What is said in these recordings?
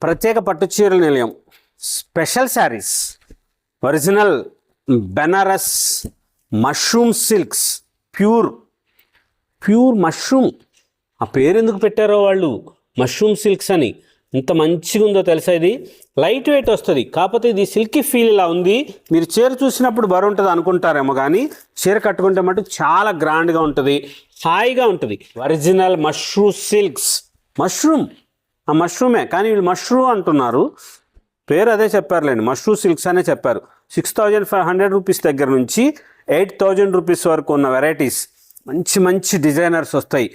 ప్రత్యేక పట్టు చీరల నిలయం special sarees original Banaras mushroom silks pure mushroom. ఆ పేరు ఎందుకు పెట్టారో వాళ్ళు, మష్రూమ్ సిల్క్స్ అని. ఇంత మంచిగా ఉందో తెలుసా. ఇది లైట్ వెయిట్ వస్తుంది, కాకపోతే ఇది సిల్కీ ఫీల్ ఇలా ఉంది. మీరు చీర చూసినప్పుడు బరువు ఉంటుంది అనుకుంటారేమో, కానీ చీర కట్టుకుంటే మటు చాలా గ్రాండ్గా ఉంటుంది, హాయిగా ఉంటుంది. Original mushroom silks. మష్రూమ్ ఆ మష్రూమే, కానీ వీళ్ళు మష్రూమ్ అంటున్నారు. పేరు అదే చెప్పారులేండి, మష్రూమ్ సిల్క్స్ అనే చెప్పారు. 6500 రూపీస్ దగ్గర నుంచి 8000 రూపీస్ వరకు ఉన్న వెరైటీస్, మంచి డిజైనర్స్ వస్తాయి.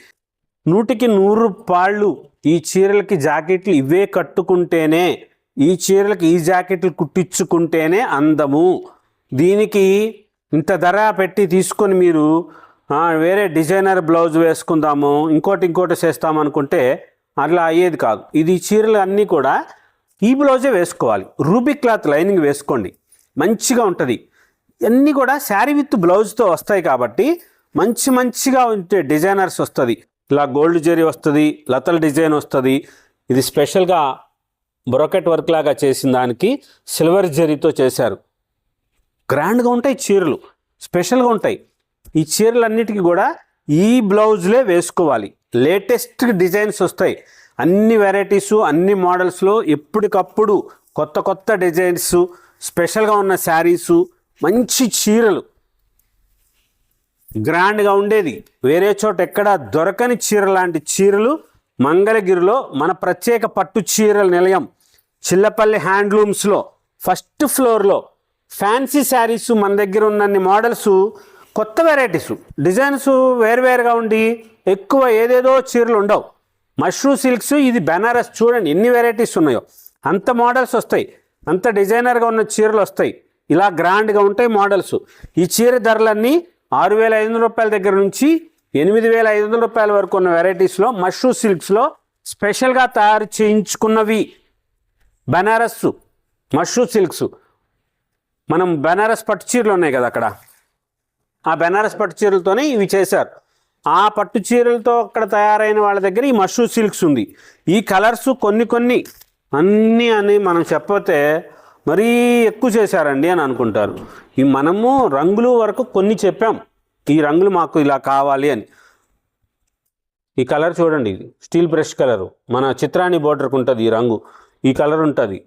100కి 100 పాళ్ళు. ఈ చీరలకి జాకెట్లు ఇవే కట్టుకుంటేనే, ఈ చీరలకి ఈ జాకెట్లు కుట్టించుకుంటేనే అందము. దీనికి ఇంత ధర పెట్టి తీసుకొని మీరు వేరే డిజైనర్ బ్లౌజ్ వేసుకుందాము, ఇంకోటి చేస్తామనుకుంటే అట్లా అయ్యేది కాదు. ఇది చీరలు అన్నీ కూడా ఈ బ్లౌజే వేసుకోవాలి. రూబీ క్లాత్ లైనింగ్ వేసుకోండి, మంచిగా ఉంటుంది. అన్నీ కూడా శారీ విత్ బ్లౌజ్తో వస్తాయి కాబట్టి మంచిగా ఉంటే డిజైనర్స్ వస్తుంది. ఇలా గోల్డ్ జరీ వస్తుంది, లతల డిజైన్ వస్తుంది. ఇది స్పెషల్గా బ్రోకెట్ వర్క్ లాగా చేసిన దానికి సిల్వర్ జరీతో చేశారు. గ్రాండ్గా ఉంటాయి చీరలు, స్పెషల్గా ఉంటాయి. ఈ చీరలన్నిటికీ కూడా ఈ బ్లౌజ్లే వేసుకోవాలి. లేటెస్ట్ డిజైన్స్ వస్తాయి, అన్ని వెరైటీసు, అన్ని మోడల్స్లో ఎప్పటికప్పుడు కొత్త డిజైన్స్, స్పెషల్గా ఉన్న శారీసు, మంచి చీరలు, గ్రాండ్గా ఉండేది. వేరే చోట ఎక్కడ దొరకని చీర లాంటి చీరలు మంగళగిరిలో మన ప్రత్యేక పట్టు చీరల నిలయం చిల్లపల్లి హ్యాండ్లూమ్స్లో ఫస్ట్ ఫ్లోర్లో ఫ్యాన్సీ శారీసు మన దగ్గర ఉన్నన్ని మోడల్సు, కొత్త వెరైటీసు, డిజైన్స్ వేరువేరుగా ఉండి ఎక్కువ ఏదేదో చీరలు ఉండవు. మష్రూమ్ సిల్క్స్, ఇది బెనారస్, చూడండి ఎన్ని వెరైటీస్ ఉన్నాయో. అంత మోడల్స్ వస్తాయి, అంత డిజైనర్గా ఉన్న చీరలు వస్తాయి, ఇలా గ్రాండ్గా ఉంటాయి మోడల్స్. ఈ చీర ధరలన్నీ 6500 రూపాయల దగ్గర నుంచి 8500 రూపాయల వరకు ఉన్న వెరైటీస్లో మష్రూమ్ సిల్క్స్లో స్పెషల్గా తయారు చేయించుకున్నవి బెనారస్ మష్రూమ్ సిల్క్స్. మనం బెనారస్ పట్టు చీరలు ఉన్నాయి కదా అక్కడ, ఆ బెనారస్ పట్టు చీరలతోనే ఇవి చేశారు. ఆ పట్టు చీరలతో అక్కడ తయారైన వాళ్ళ దగ్గర ఈ మష్రూమ్ సిల్క్స్ ఉంది. ఈ కలర్స్ కొన్ని అన్నీ అని మనం చెప్పతే మరీ ఎక్కువ చేశారండి అని అనుకుంటారు. ఈ మనము రంగులు వరకు కొన్ని చెప్పాం, ఈ రంగులు మాకు ఇలా కావాలి అని. ఈ కలర్ చూడండి, ఇది స్టీల్ బ్రష్ కలరు, మన చిత్రాన్ని బోర్డర్కి ఉంటుంది ఈ రంగు. ఈ కలర్ ఉంటుంది,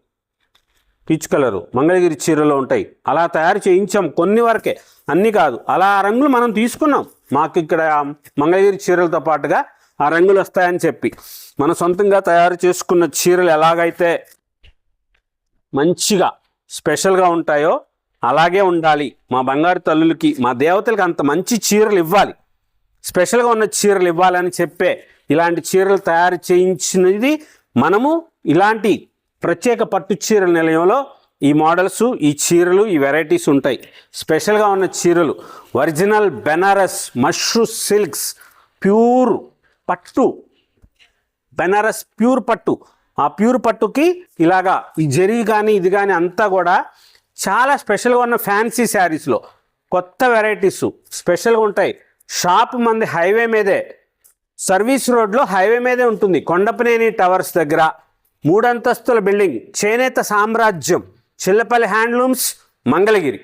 పీచ్ కలరు, మంగళగిరి చీరలో ఉంటాయి. అలా తయారు చేయించాం కొన్ని వరకే, అన్నీ కాదు. అలా ఆ రంగులు మనం తీసుకున్నాం. మాకు ఇక్కడ మంగళగిరి చీరలతో పాటుగా ఆ రంగులు వస్తాయని చెప్పి మన సొంతంగా తయారు చేసుకున్న చీరలు ఎలాగైతే మంచిగా స్పెషల్గా ఉంటాయో అలాగే ఉండాలి. మా బంగారు తల్లులకి, మా దేవతలకి అంత మంచి చీరలు ఇవ్వాలి, స్పెషల్గా ఉన్న చీరలు ఇవ్వాలని చెప్పే ఇలాంటి చీరలు తయారు చేయించినది మనము. ఇలాంటి ప్రత్యేక పట్టు చీరల నిలయంలో ఈ మోడల్స్, ఈ చీరలు, ఈ వెరైటీస్ ఉంటాయి. స్పెషల్గా ఉన్న చీరలు original Banaras mushroom silks, pure పట్టు, బెనారస్ ప్యూర్ పట్టు. ఆ ప్యూర్ పట్టుకి ఇలాగా ఈ జరీ కానీ ఇది కానీ అంతా కూడా చాలా స్పెషల్గా ఉన్న ఫ్యాన్సీ శారీస్లో కొత్త వెరైటీస్ స్పెషల్గా ఉంటాయి. షాప్ మంది హైవే మీదే, సర్వీస్ రోడ్లో హైవే మీదే ఉంటుంది. కొండపనేని టవర్స్ దగ్గర 3 అంతస్తుల బిల్డింగ్, చేనేత సామ్రాజ్యం, చిల్లపల్లి హ్యాండ్లూమ్స్, మంగళగిరి.